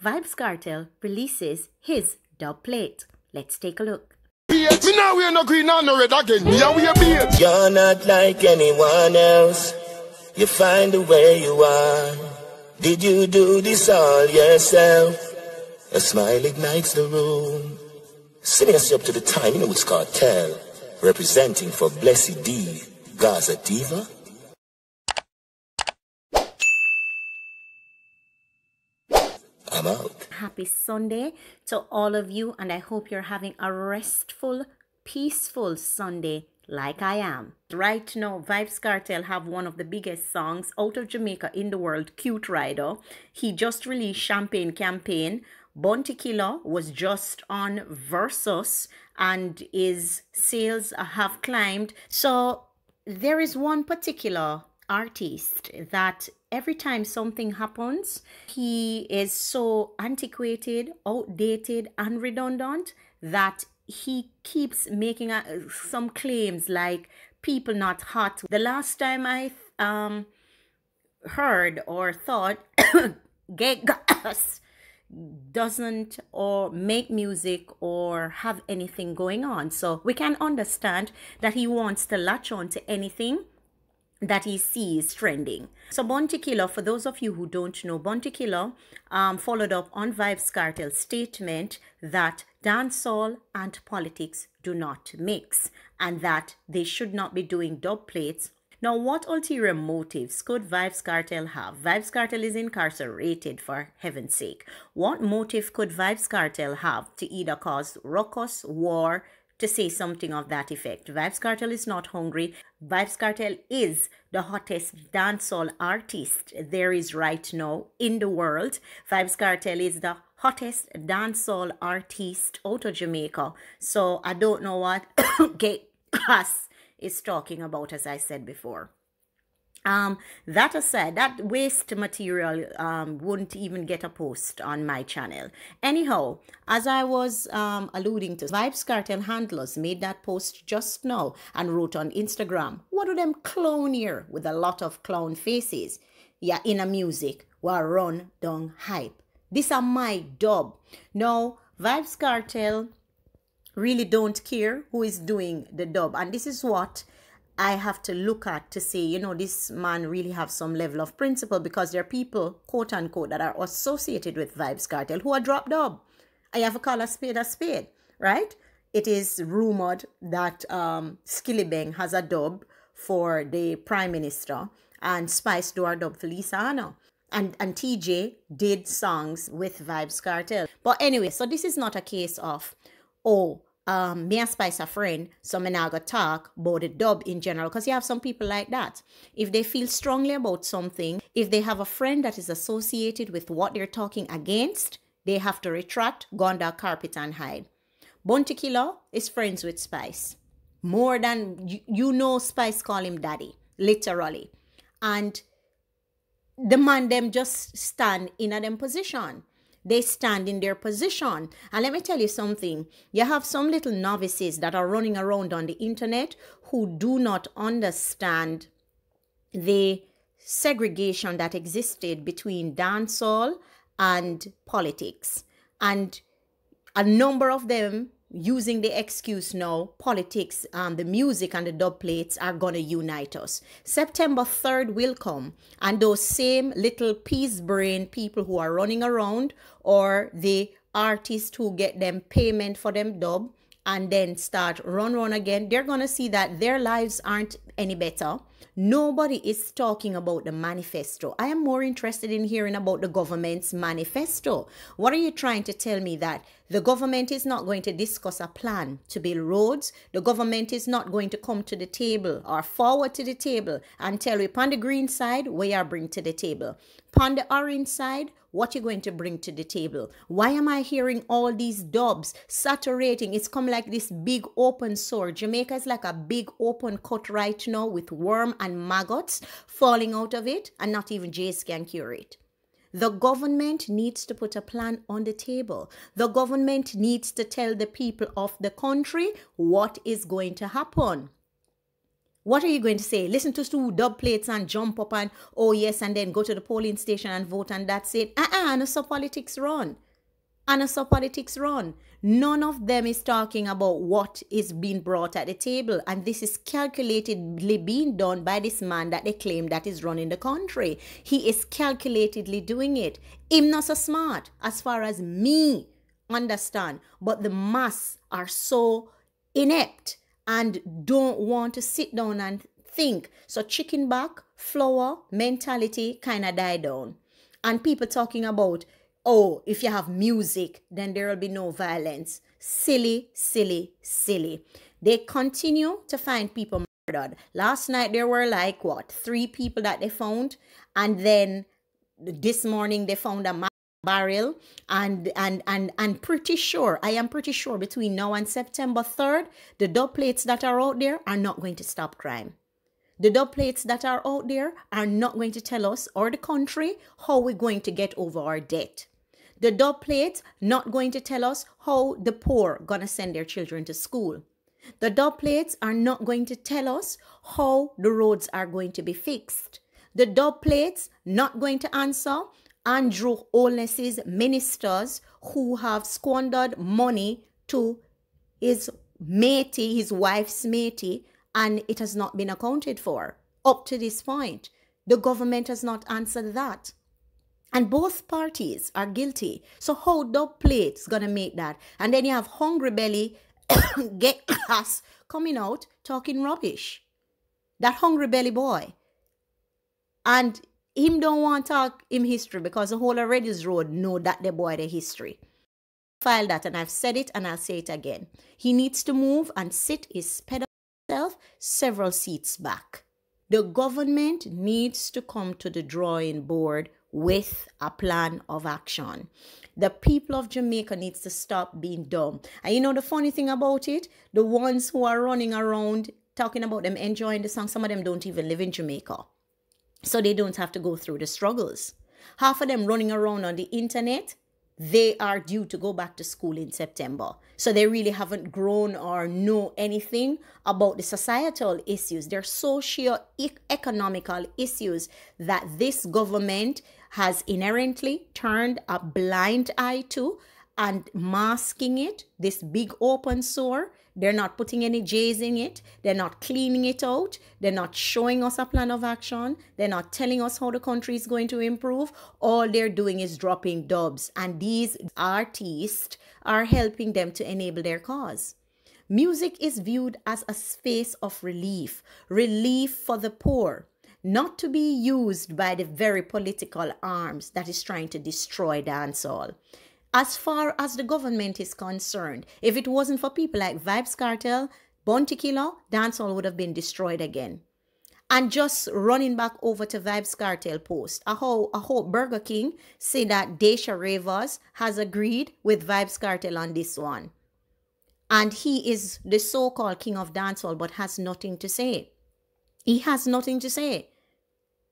Vybz Kartel releases his Dubplate. Let's take a look. Me now we are not green and no red again. Me and we are beard. You're not like anyone else. You find the way you are. Did you do this all yourself? A smile ignites the room. Sending us up to the time, you know it's Kartel. Representing for Blessed D, Gaza Diva. I'm out. Happy Sunday to all of you, and I hope you're having a restful, peaceful Sunday like I am. Right now, Vybz Kartel have one of the biggest songs out of Jamaica in the world, Cute Rider. He just released Champagne Campaign. Bounty Killer was just on Versus, and his sales have climbed. So there is one particular artist that every time something happens, he is so antiquated, outdated, and redundant that he keeps making some claims like people not hot. The last time I heard or thought Gaigas doesn't or make music or have anything going on. So we can understand that he wants to latch on to anything that he sees trending. So Bounty Killer, for those of you who don't know, Bounty Killer followed up on Vybz Kartel's statement that dancehall and politics do not mix and that they should not be doing dubplates. Now, what ulterior motives could Vybz Kartel have? Vybz Kartel is incarcerated, for heaven's sake. What motive could Vybz Kartel have to either cause ruckus, war, to say something of that effect? Vybz Kartel is not hungry. Vybz Kartel is the hottest dancehall artist there is right now in the world. Vybz Kartel is the hottest dancehall artist out of Jamaica. So I don't know what Gaigas is talking about, as I said before. That aside, that waste material wouldn't even get a post on my channel. Anyhow, as I was alluding to, Vybz Kartel handlers made that post just now and wrote on Instagram, what do them clown here with a lot of clown faces? Yeah, in a music will run down hype. This are my dub. Now, Vybz Kartel really don't care who is doing the dub, and this is what I have to look at to say, you know, this man really have some level of principle, because there are people, quote unquote, that are associated with Vybz Kartel who are drop dub. I have to call a spade, right? It is rumored that Skillibeng has a dub for the Prime Minister and Spice do a dub for Lisa Anna. And TJ did songs with Vybz Kartel. But anyway, so this is not a case of, oh, me and Spice a friend, so me now go talk about the dub in general, because you have some people like that. If they feel strongly about something, if they have a friend that is associated with what they're talking against, they have to retract, go under carpet and hide. Bounty Killer is friends with Spice. More than, you know, Spice call him daddy, literally. And the man them just stand in a them position. They stand in their position. And let me tell you something. You have some little novices that are running around on the internet who do not understand the segregation that existed between dancehall and politics. And a number of them using the excuse now, politics, the music and the dubplates are going to unite us. September 3rd will come, and those same little peace brain people who are running around, or the artists who get them payment for them dub and then start run again, they're going to see that their lives aren't any better. Nobody is talking about the manifesto. I am more interested in hearing about the government's manifesto. What are you trying to tell me? That the government is not going to discuss a plan to build roads? The government is not going to come to the table or forward to the table and tell you, upon the green side, what you bring to the table? Upon the orange side, what you're going to bring to the table? Why am I hearing all these dubs saturating? It's come like this big open sore. Jamaica is like a big open cut right now with worm and maggots falling out of it, and not even Jace can cure it. The government needs to put a plan on the table. The government needs to tell the people of the country what is going to happen. What are you going to say? Listen to two dub plates and jump up and, oh yes, and then go to the polling station and vote and that's it? And so politics run. And so politics run. None of them is talking about what is being brought at the table. And this is calculatedly being done by this man that they claim that is running the country. He is calculatedly doing it. Him not so smart as far as me understand. But the mass are so inept and don't want to sit down and think. So chicken back, flour mentality kind of die down. And people talking about, oh, if you have music, then there will be no violence. Silly, silly, silly. They continue to find people murdered. Last night there were like, what, 3 people that they found. And then this morning they found a barrel and pretty sure, I am pretty sure between now and September 3rd, the dub plates that are out there are not going to stop crime. The dub plates that are out there are not going to tell us or the country how we're going to get over our debt. The dub plates not going to tell us how the poor gonna send their children to school. The dub plates are not going to tell us how the roads are going to be fixed. The dub plates not going to answer Andrew Holness's ministers who have squandered money to his matey, his wife's matey, and it has not been accounted for. Up to this point, the government has not answered that. And both parties are guilty. So how dub plates gonna make that? And then you have Hungry Belly get us coming out talking rubbish. That Hungry Belly boy. And him don't want to talk him history because the whole of Reddy's Road know that the boy the history. File that, and I've said it and I'll say it again. He needs to move and sit his pedal self several seats back. The government needs to come to the drawing board with a plan of action. The people of Jamaica needs to stop being dumb. And you know the funny thing about it? The ones who are running around talking about them enjoying the song, some of them don't even live in Jamaica. So they don't have to go through the struggles. Half of them running around on the internet, they are due to go back to school in September. So they really haven't grown or know anything about the societal issues. They're socio-economical issues that this government has inherently turned a blind eye to and masking it, this big open sore. They're not putting any J's in it. They're not cleaning it out. They're not showing us a plan of action. They're not telling us how the country is going to improve. All they're doing is dropping dubs. And these artists are helping them to enable their cause. Music is viewed as a space of relief. Relief for the poor. Not to be used by the very political arms that is trying to destroy dancehall. As far as the government is concerned, if it wasn't for people like Vybz Kartel, Bounty Killer, dancehall would have been destroyed again. And just running back over to Vybz Kartel post, I hope Burger King say that Desha Ravers has agreed with Vybz Kartel on this one. And he is the so-called king of dancehall but has nothing to say. He has nothing to say.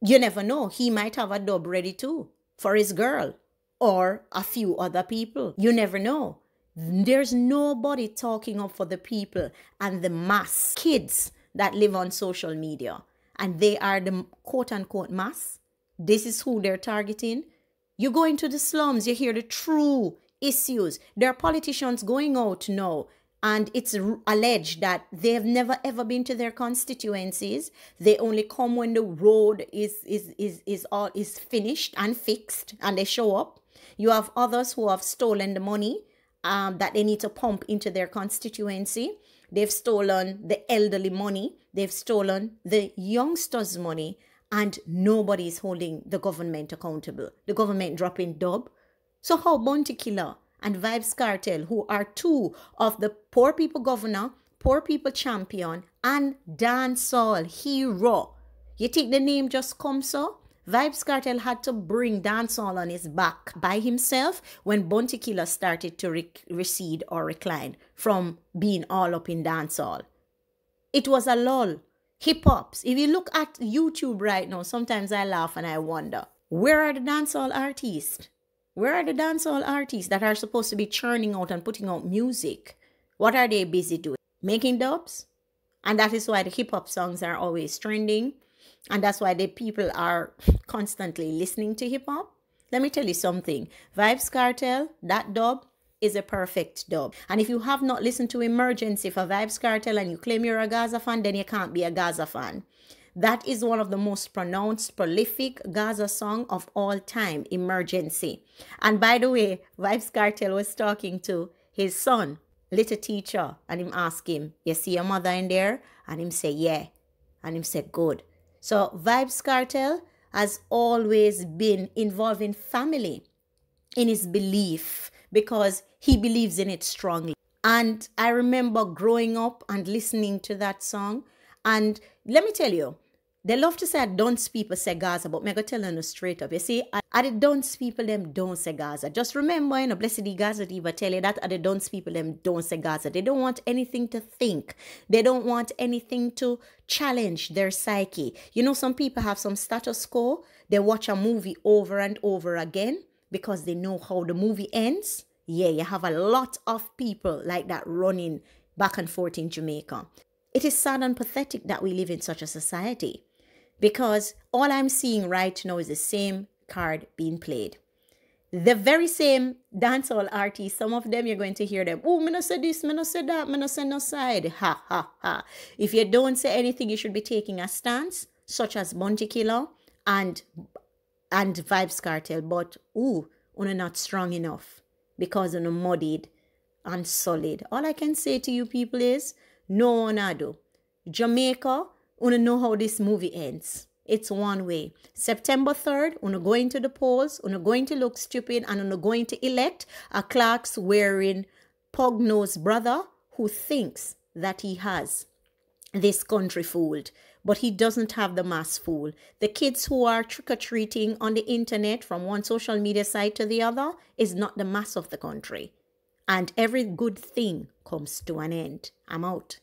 You never know. He might have a dub ready too for his girl. Or a few other people. You never know. There's nobody talking up for the people and the mass kids that live on social media. And they are the quote-unquote mass. This is who they're targeting. You go into the slums, you hear the true issues. There are politicians going out now, and it's alleged that they have never ever been to their constituencies. They only come when the road is finished and fixed, and they show up. You have others who have stolen the money that they need to pump into their constituency. They've stolen the elderly money. They've stolen the youngsters' money. And nobody is holding the government accountable. The government dropping dub. So how Bounty Killer and Vybz Kartel, who are two of the poor people governor, poor people champion, and dancehall hero, you think the name just comes so? Vybz Kartel had to bring dancehall on his back by himself when Bounty Killer started to recede or recline from being all up in dancehall. It was a lull. Hip-hops. If you look at YouTube right now, sometimes I laugh and I wonder, where are the dancehall artists? Where are the dancehall artists that are supposed to be churning out and putting out music? What are they busy doing? Making dubs? And that is why the hip hop songs are always trending. And that's why the people are constantly listening to hip hop. Let me tell you something. Vybz Kartel, that dub is a perfect dub. And if you have not listened to Emergency for Vybz Kartel and you claim you're a Gaza fan, then you can't be a Gaza fan. That is one of the most pronounced, prolific Gaza song of all time, Emergency. And by the way, Vybz Kartel was talking to his son, Little Teacher, and him ask him, you see your mother in there? And him say, yeah. And him say, good. So Vybz Kartel has always been involving family in his belief because he believes in it strongly. And I remember growing up and listening to that song. And let me tell you, they love to say I don't people say Gaza, but me go tell them straight up. You see, I the don't people them don't say Gaza. Just remember, you know, blessed the Gaza diva tell you that the don't people them don't say Gaza. They don't want anything to think. They don't want anything to challenge their psyche. You know, some people have some status quo. They watch a movie over and over again because they know how the movie ends. Yeah, you have a lot of people like that running back and forth in Jamaica. It is sad and pathetic that we live in such a society. Because all I'm seeing right now is the same card being played. The very same dancehall artists, some of them you're going to hear them, oh, me no say this, me no say that, me no say no side. Ha, ha, ha. If you don't say anything, you should be taking a stance, such as Bounty Killer and Vybz Kartel. But, ooh, you're not strong enough because you're muddied and solid. All I can say to you people is, no one I do. Jamaica, you know how this movie ends. It's one way. September 3rd, you're going to the polls, you're going to look stupid, and you're going to elect a clerks wearing pug-nosed brother who thinks that he has this country fooled. But he doesn't have the mass fool. The kids who are trick-or-treating on the internet from one social media site to the other is not the mass of the country. And every good thing comes to an end. I'm out.